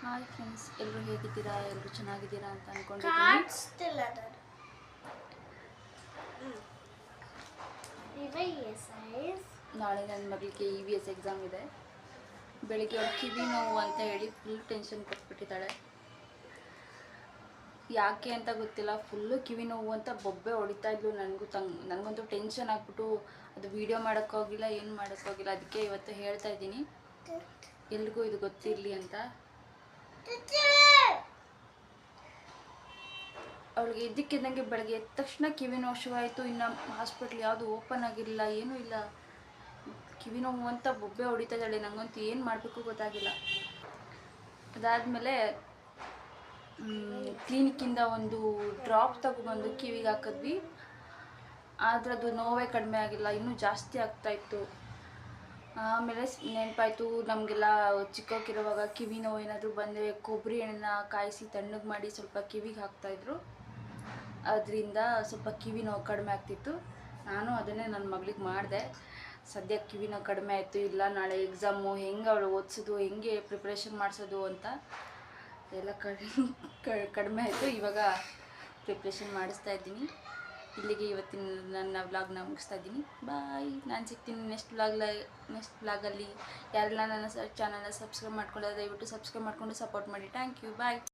Hi friends, ಎಲ್ಲರೂ ಹೇಗಿದ್ದೀರಾ? ಎಲ್ಲರೂ ಚೆನ್ನಾಗಿದ್ದೀರಾ ಅಂತ ಅಂದ್ಕೊಂಡಿದ್ದೀನಿ. ನಾಳೆ ನನ್ನ ಮಗಳಿಗೆ EVS ಎಕ್ಸಾಮ್ ಇದೆ. ಬೆಳಿಗ್ಗೆ ಅವ್ಳು ಕಿವಿ ನೋವು ಅಂತ ಹೇಳಿ ಫುಲ್ ಟೆನ್ಷನ್ ಕೊಟ್ಬಿಟ್ಟಿದ್ದಾಳೆ. ಯಾಕೆ ಅಂತ ಗೊತ್ತಿಲ್ಲ, ಫುಲ್ಲು ಕಿವಿ ನೋವು ಅಂತ ಬೊಬ್ಬೆ ಹೊಡಿತಾ ಇದ್ಲು. ನನಗಂತೂ ಟೆನ್ಷನ್ ಆಗ್ಬಿಟ್ಟು ಅದು ವೀಡಿಯೋ ಮಾಡೋಕ್ಕೋಗಿಲ್ಲ, ಏನು ಮಾಡೋಕ್ಕೋಗಿಲ್ಲ. ಅದಕ್ಕೆ ಇವತ್ತು ಹೇಳ್ತಾ ಇದ್ದೀನಿ, ಎಲ್ರಿಗೂ ಇದು ಗೊತ್ತಿರಲಿ ಅಂತ. ಅವಳಿಗೆ ಇದ್ದಕ್ಕಿದ್ದಂಗೆ ಬೆಳಗ್ಗೆ ಎದ್ದ ತಕ್ಷಣ ಕಿವಿ ನೋವು ಶುರುವಾಯಿತು. ಇನ್ನು ಹಾಸ್ಪಿಟ್ಲ್ ಯಾವುದು ಓಪನ್ ಆಗಿರಲಿಲ್ಲ, ಏನೂ ಇಲ್ಲ. ಕಿವಿ ನೋವು ಅಂತ ಬೊಬ್ಬೆ ಹೊಡಿತಾ ಇದ್ದಾಳೆ. ನನಗಂತೂ ಏನು ಮಾಡಬೇಕು ಗೊತ್ತಾಗಿಲ್ಲ. ಅದಾದಮೇಲೆ ಕ್ಲಿನಿಕ್ಕಿಂದ ಒಂದು ಡ್ರಾಪ್ ತಗೊಬಂದು ಕಿವಿಗೆ ಹಾಕಿದ್ವಿ. ಆದರೆ ಅದು ನೋವೇ ಕಡಿಮೆ ಆಗಿಲ್ಲ, ಇನ್ನೂ ಜಾಸ್ತಿ ಆಗ್ತಾಯಿತ್ತು. ಆಮೇಲೆ ನೆನಪಾಯಿತು, ನಮಗೆಲ್ಲ ಚಿಕ್ಕವಕ್ಕಿರುವಾಗ ಕಿವಿ ನೋವು ಏನಾದರೂ ಬಂದರೆ ಕೊಬ್ಬರಿ ಎಣ್ಣೆನ ಕಾಯಿಸಿ ತಣ್ಣಗೆ ಮಾಡಿ ಸ್ವಲ್ಪ ಕಿವಿಗೆ ಹಾಕ್ತಾಯಿದ್ರು. ಅದರಿಂದ ಸ್ವಲ್ಪ ಕಿವಿ ನೋವು ಕಡಿಮೆ ಆಗ್ತಿತ್ತು. ನಾನು ಅದನ್ನೇ ನನ್ನ ಮಗಳಿಗೆ ಮಾಡಿದೆ. ಸದ್ಯಕ್ಕೆ ಕಿವಿ ನೋವು ಕಡಿಮೆ ಆಯಿತು. ಇಲ್ಲ ನಾಳೆ ಎಕ್ಸಾಮು, ಹೆಂಗೆ ಅವಳು ಓದಿಸೋದು, ಹೆಂಗೆ ಪ್ರಿಪ್ರೇಷನ್ ಮಾಡಿಸೋದು ಅಂತ ಎಲ್ಲ ಕಡಿಮೆ ಆಯಿತು. ಇವಾಗ ಪ್ರಿಪ್ರೇಷನ್ ಮಾಡಿಸ್ತಾ ಇದ್ದೀನಿ. ಇಲ್ಲಿಗೆ ಇವತ್ತಿನ ನನ್ನ ವ್ಲಾಗ್ನ ಮುಗಿಸ್ತಾ ಇದ್ದೀನಿ. ಬಾಯ್. ನಾನು ಸಿಗ್ತೀನಿ ನೆಕ್ಸ್ಟ್ ವ್ಲಾಗಲ್ಲಿ. ಯಾರೆಲ್ಲ ನನ್ನ ಚಾನಲ್ನ ಸಬ್ಸ್ಕ್ರೈಬ್ ಮಾಡ್ಕೊಳ್ಳೋದು ದಯವಿಟ್ಟು ಸಬ್ಸ್ಕ್ರೈಬ್ ಮಾಡಿಕೊಂಡು ಸಪೋರ್ಟ್ ಮಾಡಿ. Thank you. ಬಾಯ್.